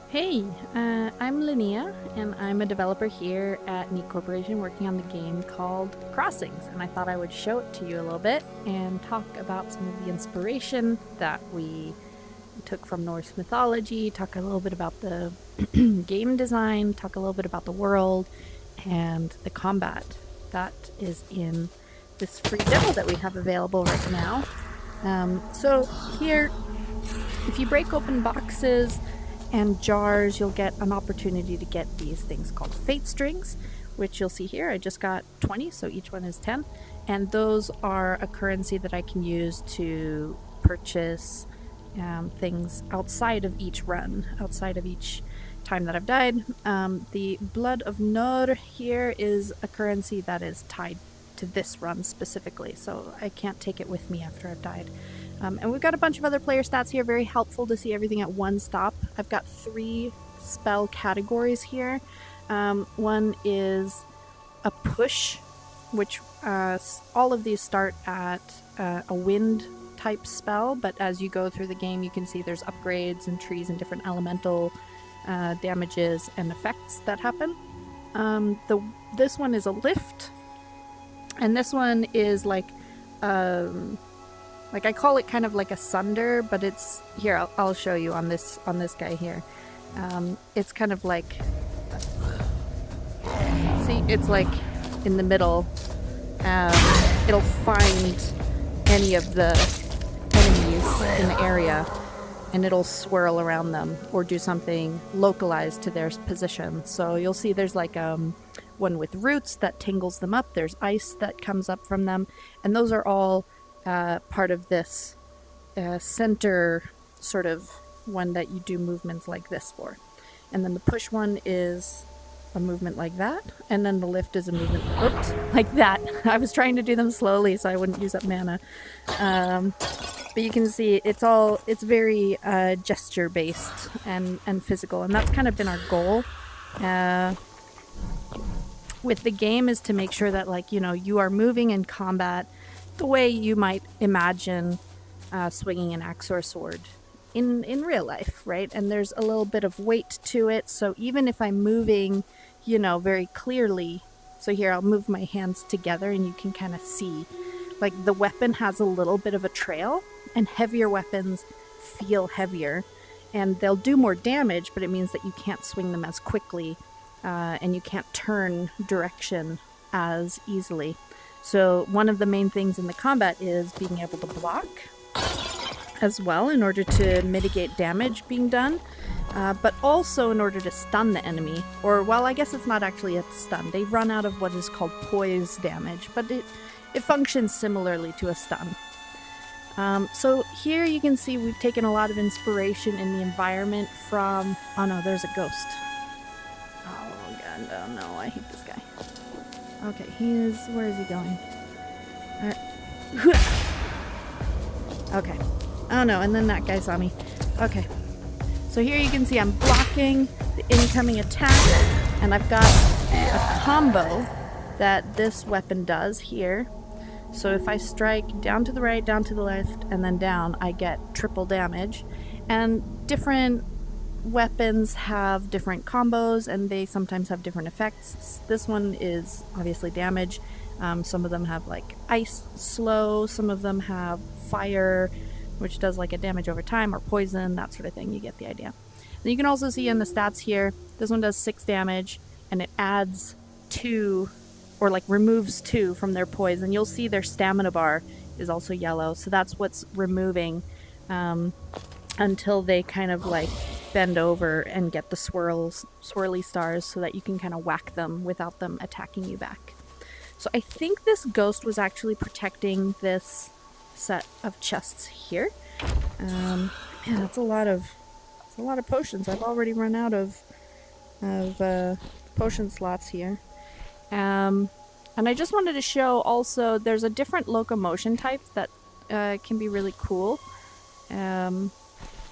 Hey, I'm Linnea, and I'm a developer here at Neat Corporation working on the game called Crossings. And I thought I would show it to you a little bit and talk about some of the inspiration that we took from Norse mythology, talk a little bit about the game design, talk a little bit about the world, and the combat that is in this free demo that we have available right now. So here, if you break open boxes and jars, you'll get an opportunity to get these things called fate strings, which you'll see here. I just got 20, so each one is 10. And those are a currency that I can use to purchase things outside of each run, outside of each time that I've died. The Blood of Nor here is a currency that is tied to this run specifically, so I can't take it with me after I've died. And we've got a bunch of other player stats here, very helpful to see everything at one stop. I've got 3 spell categories here. One is a push, which all of these start at a wind type spell, but as you go through the game you can see there's upgrades and trees and different elemental damages and effects that happen. This one is a lift, and this one is like I call it kind of like a sunder, but it's here. I'll show you on this guy here. It's kind of like, see, it's like in the middle. It'll find any of the enemies in the area, and it'll swirl around them or do something localized to their position. So you'll see there's like one with roots that tingles them up. There's ice that comes up from them, and those are all part of this center sort of one that you do movements like this for. And then the push one is a movement like that, and then the lift is a movement like that. I was trying to do them slowly so I wouldn't use up mana, but you can see it's very gesture based and physical, and that's kind of been our goal with the game, is to make sure that, like, you know, you are moving in combat the way you might imagine swinging an axe or a sword in real life, right? And there's a little bit of weight to it, so even if I'm moving, you know, very clearly, so here I'll move my hands together and you can kind of see, like, the weapon has a little bit of a trail, and heavier weapons feel heavier and they'll do more damage, but it means that you can't swing them as quickly and you can't turn direction as easily. So one of the main things in the combat is being able to block as well in order to mitigate damage being done, but also in order to stun the enemy. Or, well, I guess it's not actually a stun. They run out of what is called poise damage, but it functions similarly to a stun. So here you can see we've taken a lot of inspiration in the environment from... Oh no, there's a ghost. Oh god, oh no, I hate this guy. Okay, where is he going? Okay. Oh no, and then that guy saw me. Okay. So here you can see I'm blocking the incoming attack, and I've got a combo that this weapon does here. So if I strike down to the right, down to the left, and then down, I get triple damage. And different weapons have different combos, and they sometimes have different effects. This one is obviously damage. Some of them have like ice slow, some of them have fire, which does like a damage over time, or poison, that sort of thing. You get the idea. And you can also see in the stats here, this one does 6 damage, and it adds 2, or like removes 2 from their poison. You'll see their stamina bar is also yellow, so that's what's removing until they kind of like bend over and get the swirly stars so that you can kind of whack them without them attacking you back. So I think this ghost was actually protecting this set of chests here. Man, that's a lot of potions. I've already run out of potion slots here. And I just wanted to show also there's a different locomotion type that can be really cool.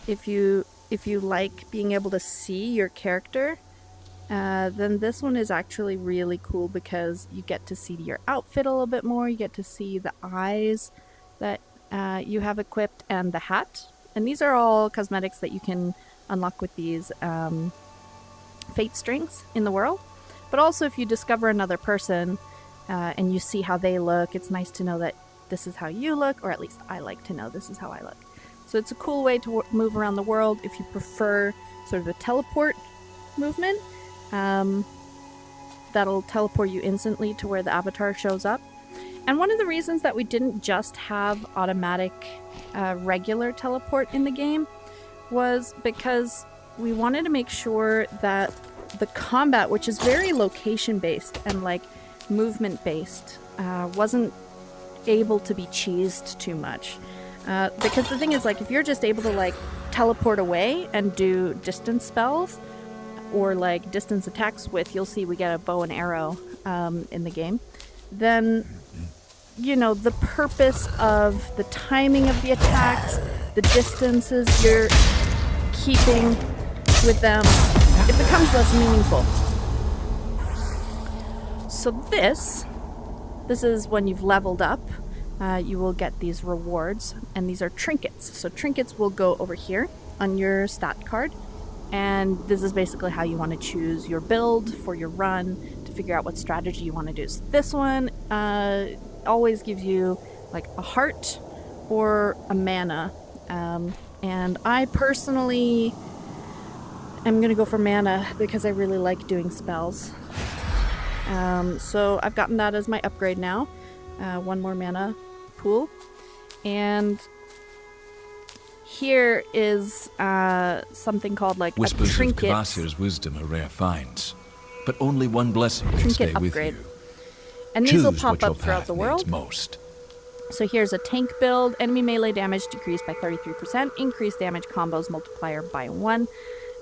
If you like being able to see your character, then this one is actually really cool because you get to see your outfit a little bit more. You get to see the eyes that you have equipped and the hat. And these are all cosmetics that you can unlock with these fate strings in the world. But also if you discover another person and you see how they look, it's nice to know that this is how you look, or at least I like to know this is how I look. So it's a cool way to move around the world if you prefer sort of a teleport movement. That'll teleport you instantly to where the avatar shows up. And one of the reasons that we didn't just have automatic regular teleport in the game was because we wanted to make sure that the combat, which is very location based and like movement based, wasn't able to be cheesed too much. Because the thing is, like, if you're just able to like teleport away and do distance spells or like distance attacks with, you'll see we get a bow and arrow in the game, then you know the purpose of the timing of the attacks, the distances you're keeping with them, it becomes less meaningful. So this is when you've leveled up. You will get these rewards, and these are trinkets. So trinkets will go over here on your stat card, and this is basically how you want to choose your build for your run to figure out what strategy you want to do. So this one always gives you like a heart or a mana, and I personally am going to go for mana because I really like doing spells. So I've gotten that as my upgrade now. One more mana pool. And here is something called like Whispers a trinket. of Kvasir's wisdom are rare finds, but only one blessing can stay upgrade. with you. And these will Choose pop what your up throughout path the needs world. most. So here's a tank build. Enemy melee damage decreased by 33%. Increased damage combos multiplier by 1.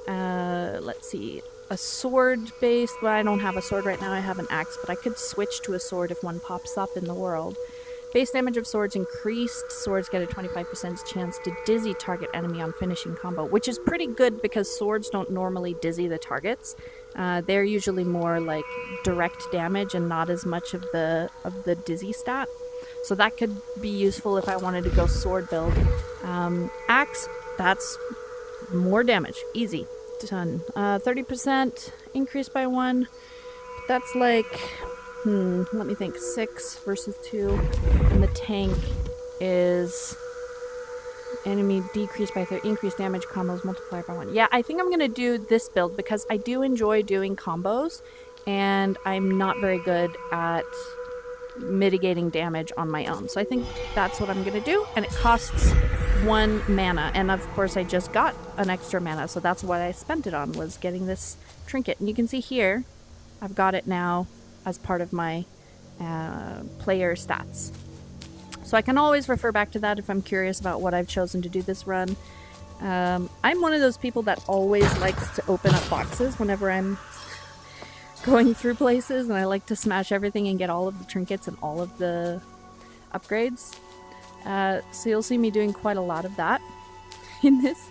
Let's see. A sword based, well, I don't have a sword right now, I have an axe, but I could switch to a sword if one pops up in the world. Base damage of swords increased. Swords get a 25% chance to dizzy target enemy on finishing combo, which is pretty good because swords don't normally dizzy the targets. They're usually more like direct damage and not as much of the dizzy stat. So that could be useful if I wanted to go sword build. Axe, that's more damage. Easy. Done. 30% increase by 1. That's like, let me think, 6 versus 2. And the tank is enemy decreased by 30, increased damage combos multiplied by 1. Yeah, I think I'm going to do this build because I do enjoy doing combos and I'm not very good at mitigating damage on my own. So I think that's what I'm going to do, and it costs 1 mana, and of course I just got an extra mana, so that's what I spent it on, was getting this trinket. And you can see here I've got it now as part of my player stats, so I can always refer back to that if I'm curious about what I've chosen to do this run. I'm one of those people that always likes to open up boxes whenever I'm going through places, and I like to smash everything and get all of the trinkets and all of the upgrades. So you'll see me doing quite a lot of that in this.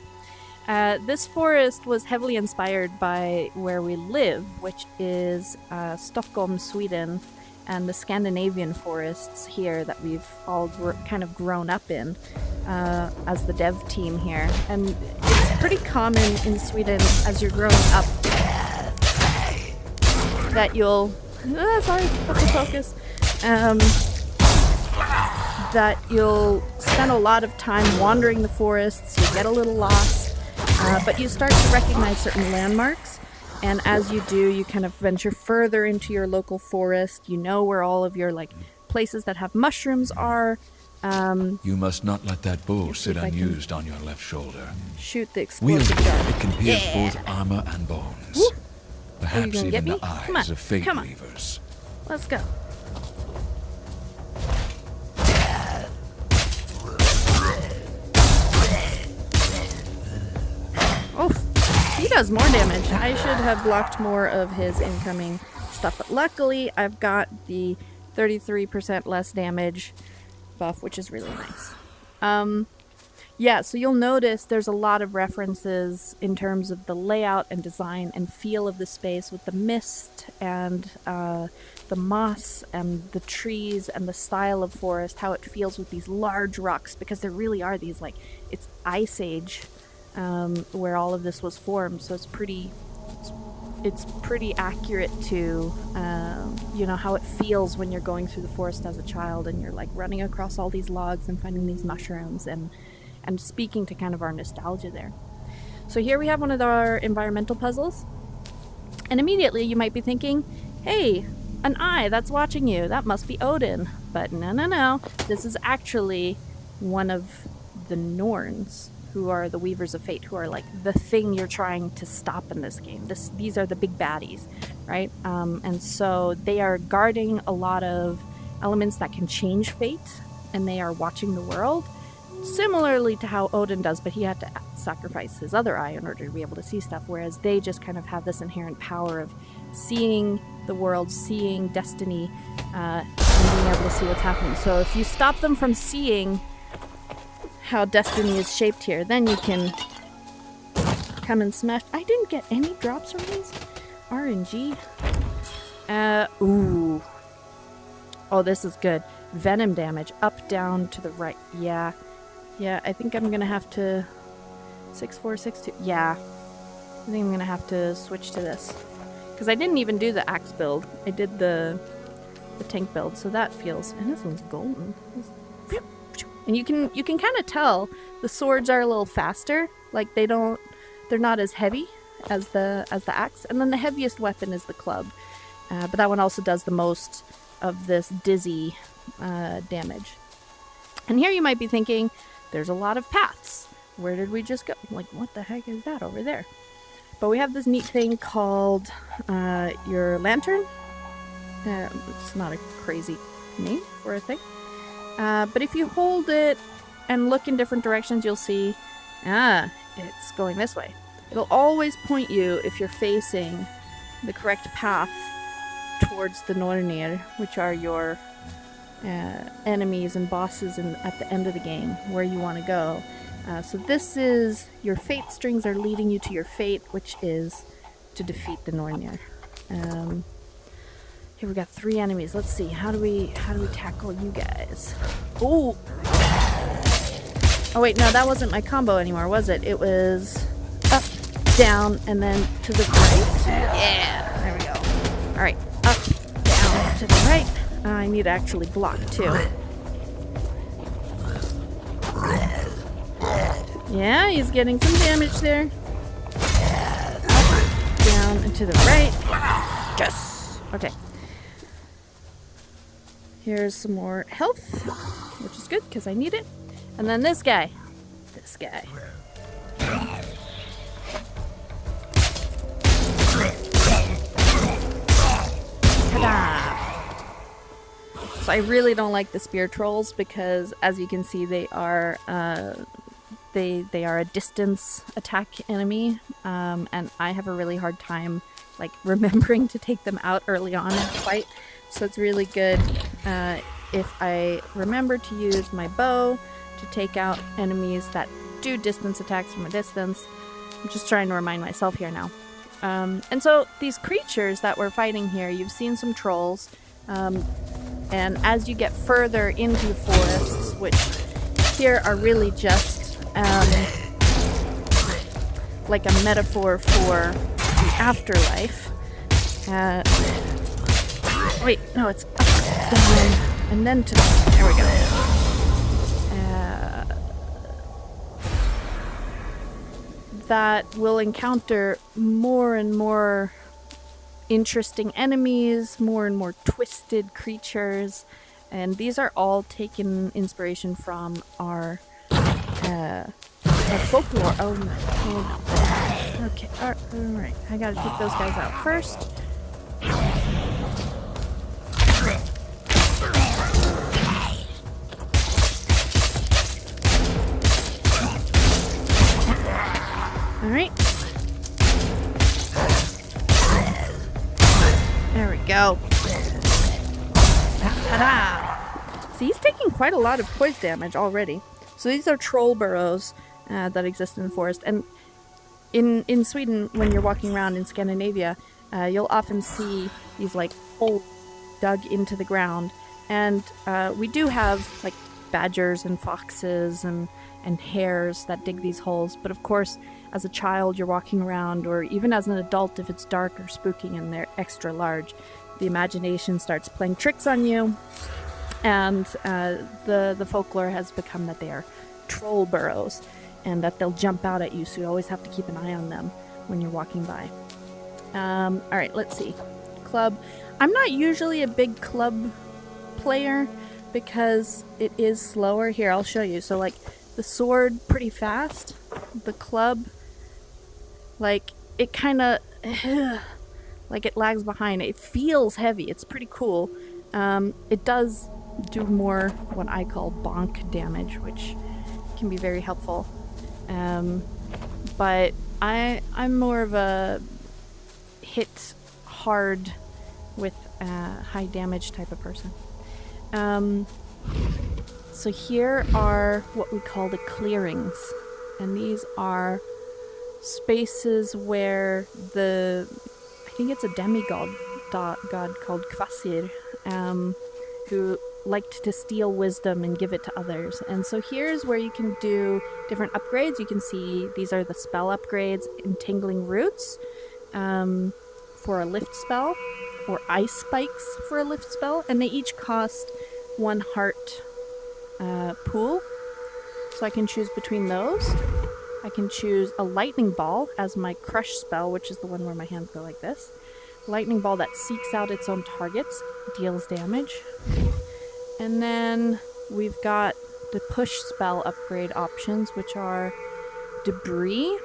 This forest was heavily inspired by where we live, which is Stockholm, Sweden, and the Scandinavian forests here that we've all kind of grown up in as the dev team here. And it's pretty common in Sweden as you're growing up that you'll... sorry, focus. That you'll spend a lot of time wandering the forests, you get a little lost, but you start to recognize certain landmarks, and as you do, you kind of venture further into your local forest. You know where all of your like places that have mushrooms are. You must not let that bow sit unused on your left shoulder. Shoot the Wield explosive it, dart. it can pierce both armor and bones. Woo. Perhaps gonna get even me? the eyes Come on, of fate come on. weavers. Let's go. Oh, he does more damage. I should have blocked more of his incoming stuff, but luckily I've got the 33% less damage buff, which is really nice. Yeah, so you'll notice there's a lot of references in terms of the layout and design and feel of the space with the mist and the moss and the trees and the style of forest, how it feels with these large rocks, because there really are these, like, it's Ice Age where all of this was formed, so it's pretty accurate to how it feels when you're going through the forest as a child and you're like running across all these logs and finding these mushrooms and speaking to kind of our nostalgia there. So here we have one of our environmental puzzles, and immediately you might be thinking, hey, an eye that's watching you, that must be Odin. But no, this is actually one of the Norns, who are the Weavers of Fate, who are like the thing you're trying to stop in this game. These are the big baddies, right? And so they are guarding a lot of elements that can change fate, and they are watching the world, similarly to how Odin does, but he had to sacrifice his other eye in order to be able to see stuff, whereas they just kind of have this inherent power of seeing the world, seeing destiny, and being able to see what's happening. So if you stop them from seeing how destiny is shaped here, then you can come and smash. I didn't get any drops from these. RNG. Ooh. Oh, this is good. Venom damage. Up, down, to the right. Yeah, I think I'm gonna have to... 6462. Yeah. I think I'm gonna have to switch to this. Because I didn't even do the axe build. I did the tank build, so that feels... And this one's golden. And you can kind of tell the swords are a little faster. Like they're not as heavy as the axe. And then the heaviest weapon is the club. But that one also does the most of this dizzy damage. And here you might be thinking, there's a lot of paths. Where did we just go? Like, what the heck is that over there? But we have this neat thing called your lantern. It's not a crazy name for a thing. But if you hold it and look in different directions, you'll see, it's going this way. It'll always point you, if you're facing the correct path, towards the Nornir, which are your enemies and bosses at the end of the game, where you want to go. So this is, your fate strings are leading you to your fate, which is to defeat the Nornir. Here we got 3 enemies. Let's see, how do we tackle you guys? Oh wait, no, that wasn't my combo anymore, was it? It was up, down, and then to the right. Yeah, there we go. All right, up, down, to the right. I need to actually block too. Yeah, he's getting some damage there. Up, down, and to the right. Yes. Okay. Here's some more health, which is good because I need it. And then this guy. Ta-da! So I really don't like the spear trolls because, as you can see, they are they are a distance attack enemy, and I have a really hard time like remembering to take them out early on in the fight. So it's really good if I remember to use my bow to take out enemies that do distance attacks from a distance. I'm just trying to remind myself here now. And so these creatures that we're fighting here, you've seen some trolls, and as you get further into the forests, which here are really just like a metaphor for the afterlife. Wait, no, it's up, down, and then to the... There we go. That will encounter more and more interesting enemies, more and more twisted creatures, and these are all taken inspiration from our folklore. Oh no. Okay, alright. I gotta take those guys out first. Alright. There we go. Ta-da! See, he's taking quite a lot of poise damage already. So these are troll burrows that exist in the forest. And in Sweden, when you're walking around in Scandinavia, you'll often see these like holes dug into the ground. And we do have like badgers and foxes and hares that dig these holes. But of course, as a child, you're walking around, or even as an adult, if it's dark or spooky and they're extra large, the imagination starts playing tricks on you. And the folklore has become that they are troll burrows and that they'll jump out at you, so you always have to keep an eye on them when you're walking by. Alright, let's see. Club. I'm not usually a big club player because it is slower. Here, I'll show you. So, like, the sword, pretty fast. The club, like, it kind of... like, it lags behind. It feels heavy. It's pretty cool. It does do more what I call bonk damage, which can be very helpful. But I'm more of a hit hard with high damage type of person. So here are what we call the clearings, and these are spaces where I think it's a demigod god called Kvasir, who liked to steal wisdom and give it to others. And so here's where you can do different upgrades. You can see these are the spell upgrades: Entangling Roots for a lift spell, or Ice Spikes for a lift spell, and they each cost 1 heart pool. So I can choose between those. I can choose a Lightning Ball as my Crush spell, which is the one where my hands go like this. Lightning Ball that seeks out its own targets, deals damage. And then we've got the Push spell upgrade options, which are Debris,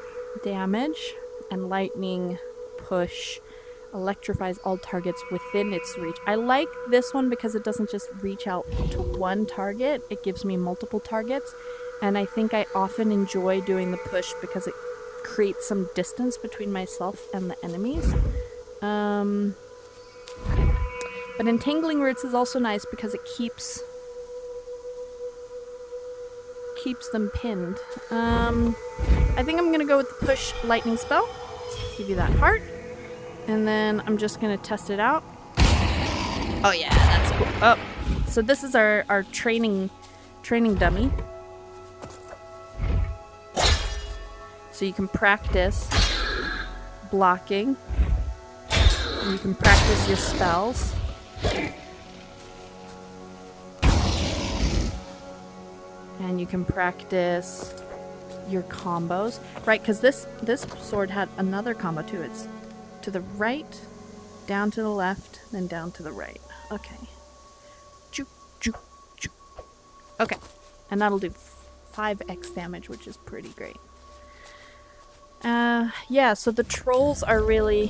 damage, and Lightning Push electrifies all targets within its reach. I like this one because it doesn't just reach out to one target, it gives me multiple targets. And I think I often enjoy doing the push because it creates some distance between myself and the enemies. But Entangling Roots is also nice because it keeps them pinned. I think I'm gonna go with the push lightning spell. Give you that heart. And then I'm just gonna test it out. Oh yeah, that's cool. Oh, so this is our training dummy. So you can practice blocking, and you can practice your spells. And you can practice your combos, right? Because this sword had another combo too. It's to the right, down to the left, then down to the right. Okay. Choo, choo, choo. Okay. And that'll do 5x damage, which is pretty great. Yeah, so the trolls are really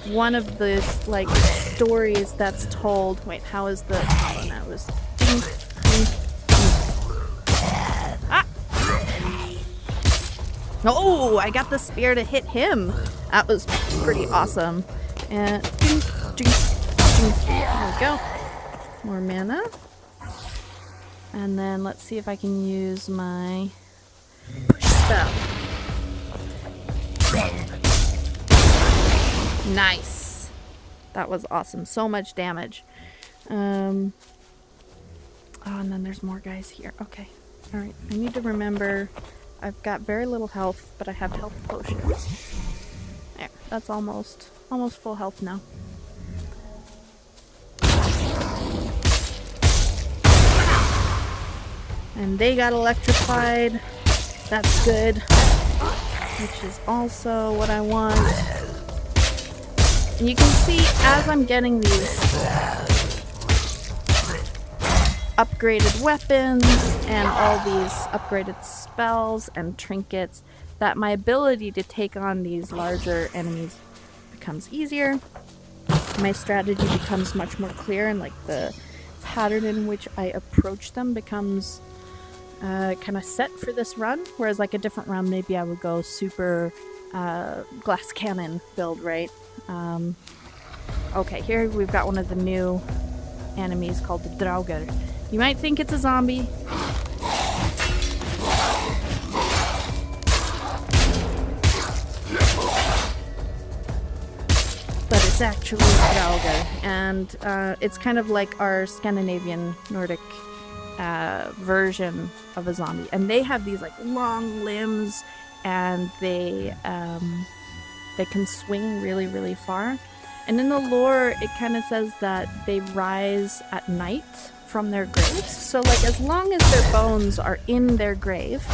one of the, like, stories that's told. Wait, how is the... Oh, no, it was... Ah! Oh, I got the spear to hit him. That was pretty awesome. And... There we go. More mana. And then let's see if I can use my push spell. Nice. That was awesome. So much damage. Oh, and then there's more guys here. Okay. Alright. I need to remember I've got very little health, but I have health potions. There. That's almost full health now. And they got electrified. That's good. Which is also what I want. And you can see as I'm getting these upgraded weapons and all these upgraded spells and trinkets that my ability to take on these larger enemies becomes easier. My strategy becomes much more clear, and like the pattern in which I approach them becomes kind of set for this run, whereas like a different run maybe I would go super glass cannon build, right? Okay, here we've got one of the new enemies called the Draugr. You might think it's a zombie. It's actually a Draugr, and it's kind of like our Scandinavian Nordic version of a zombie. And they have these like long limbs, and they can swing really, really far. And in the lore, it kind of says that they rise at night from their graves. So like as long as their bones are in their grave,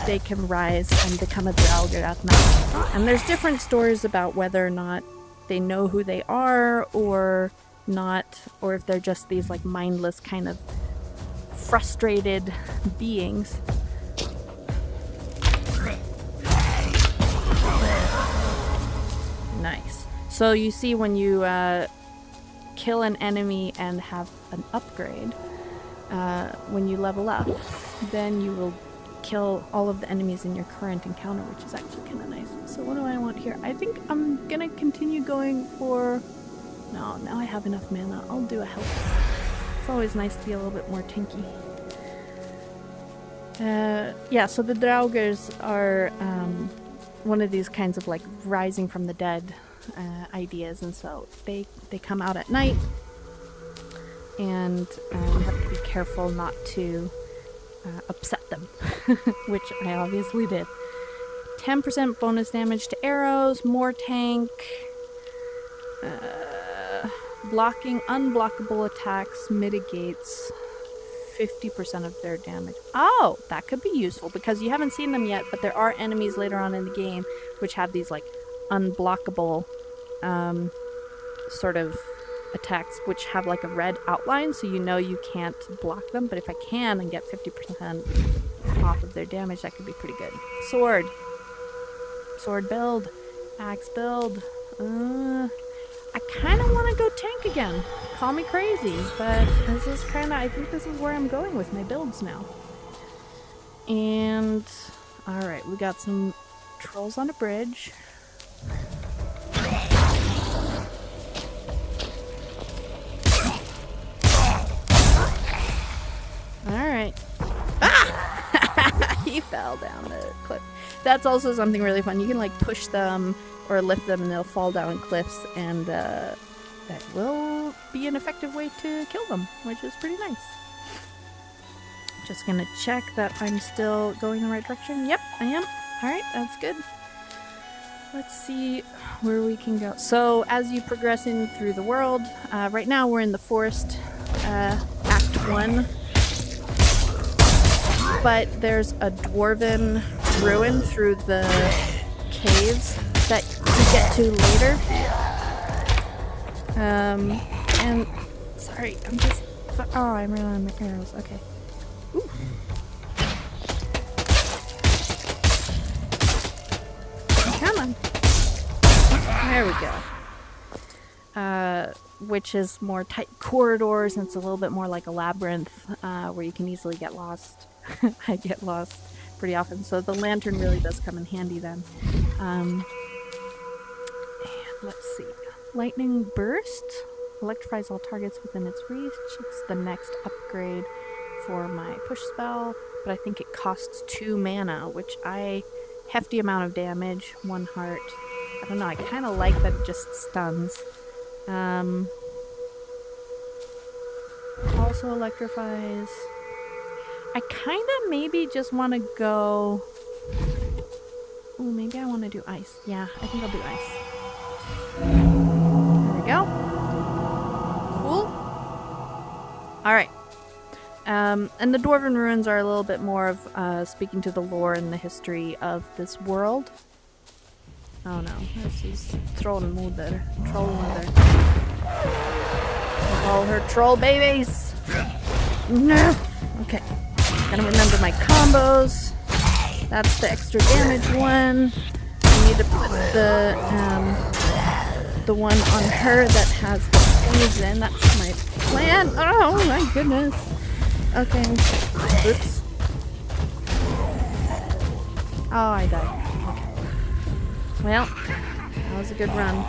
they can rise and become a Draugr at night. And there's different stories about whether or not they know who they are or not, or if they're just these like mindless kind of frustrated beings. Nice. So you see when you kill an enemy and have an upgrade, when you level up, then you will kill all of the enemies in your current encounter, which is actually kind of nice. So what do I want here? I think I'm gonna continue going for... No, now I have enough mana. I'll do a health. It's always nice to be a little bit more tanky. Yeah, so the Draugrs are one of these kinds of like rising from the dead ideas, and so they come out at night, and you have to be careful not to upset them, which I obviously did. 10% bonus damage to arrows, more tank, blocking unblockable attacks mitigates 50% of their damage. Oh, that could be useful because you haven't seen them yet, but there are enemies later on in the game which have these like unblockable sort of attacks which have like a red outline, so you know you can't block them. But if I can and get 50% off of their damage, that could be pretty good. Sword build, axe build. I kind of want to go tank again. Call me crazy, but this is kind of, I think this is where I'm going with my builds now. And alright, we got some trolls on a bridge. Alright. Ah! He fell down the cliff. That's also something really fun. You can like push them or lift them and they'll fall down cliffs, and that will be an effective way to kill them, which is pretty nice. Just gonna check that I'm still going the right direction. Yep, I am. Alright, that's good. Let's see where we can go. So as you progress in through the world, right now we're in the forest, Act 1. But there's a dwarven ruin through the caves that you get to later. And sorry, I'm just... Oh, I'm running on my arrows. Okay. Ooh. Come on. There we go. Which is more tight corridors, and it's a little bit more like a labyrinth, where you can easily get lost. I get lost pretty often, so the lantern really does come in handy then. And let's see. Lightning Burst electrifies all targets within its reach. It's the next upgrade for my push spell, but I think it costs 2 mana, which hefty amount of damage, 1 heart. I don't know, I kind of like that it just stuns. Also electrifies. I kind of maybe just want to go... Ooh, maybe I want to do ice. Yeah, I think I'll do ice. There we go. Cool. Alright. And the Dwarven Ruins are a little bit more of speaking to the lore and the history of this world. Oh no, this is Trollmoder. All her troll babies! No! Okay. Gotta remember my combos. That's the extra damage one. I need to put the one on her that has the poison. That's my plan. Oh my goodness. Okay. Oops. Oh, I died. Okay. Well, that was a good run.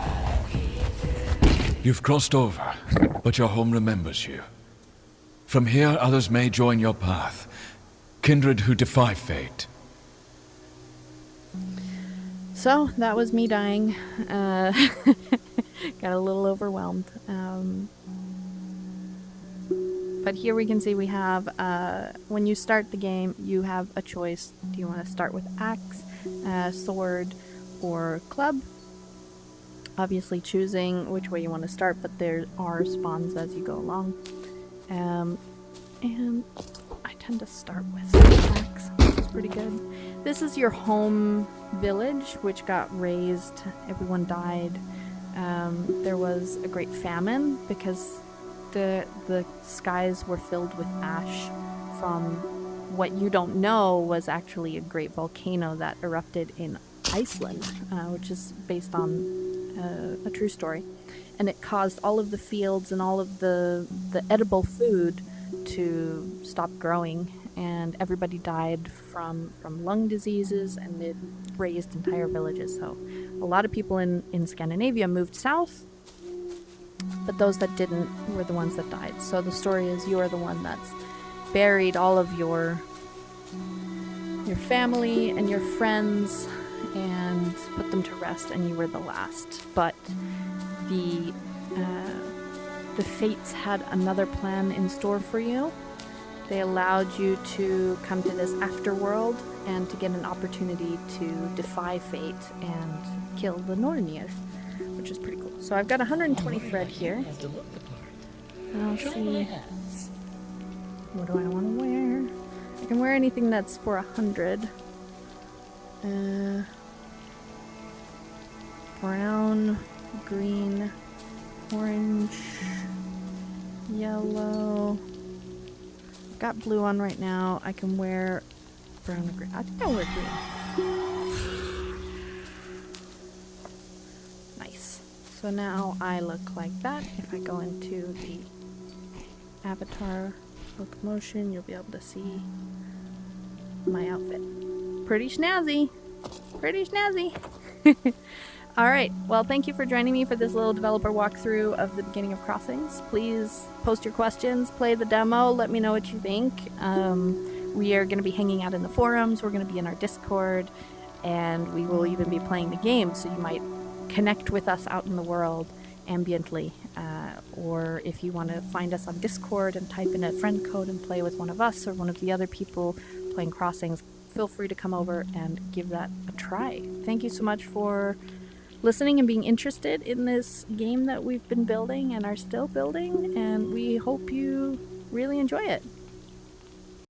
You've crossed over, but your home remembers you. From here, others may join your path. Kindred who defy fate. So, that was me dying. Got a little overwhelmed. But here we can see we have, when you start the game, you have a choice. Do you want to start with axe, sword, or club? Obviously choosing which way you want to start, but there are spawns as you go along. And I tend to start with axe, which is pretty good. This is your home village, which got razed. Everyone died. There was a great famine because the skies were filled with ash from what you don't know was actually a great volcano that erupted in Iceland, which is based on a true story. And it caused all of the fields and all of the edible food to stop growing, and everybody died from lung diseases, and it razed entire villages. So a lot of people in Scandinavia moved south, but those that didn't were the ones that died. So the story is you are the one that's buried all of your family and your friends and put them to rest, and you were the last. But the fates had another plan in store for you. They allowed you to come to this afterworld and to get an opportunity to defy fate and kill the Nornir, which is pretty cool. So I've got 120 thread here. I'll see. What do I want to wear? I can wear anything that's for 100. Brown, green, orange, yellow. I've got blue on right now. I can wear brown or green. I think I'll wear green. Nice. So now I look like that. If I go into the avatar locomotion, you'll be able to see my outfit. Pretty snazzy. Pretty snazzy. Alright, well, thank you for joining me for this little developer walkthrough of the beginning of Crossings. Please post your questions, play the demo, let me know what you think. We are going to be hanging out in the forums, we're going to be in our Discord, and we will even be playing the game, so you might connect with us out in the world ambiently. Or if you want to find us on Discord and type in a friend code and play with one of us or one of the other people playing Crossings, feel free to come over and give that a try. Thank you so much for listening and being interested in this game that we've been building and are still building, and we hope you really enjoy it.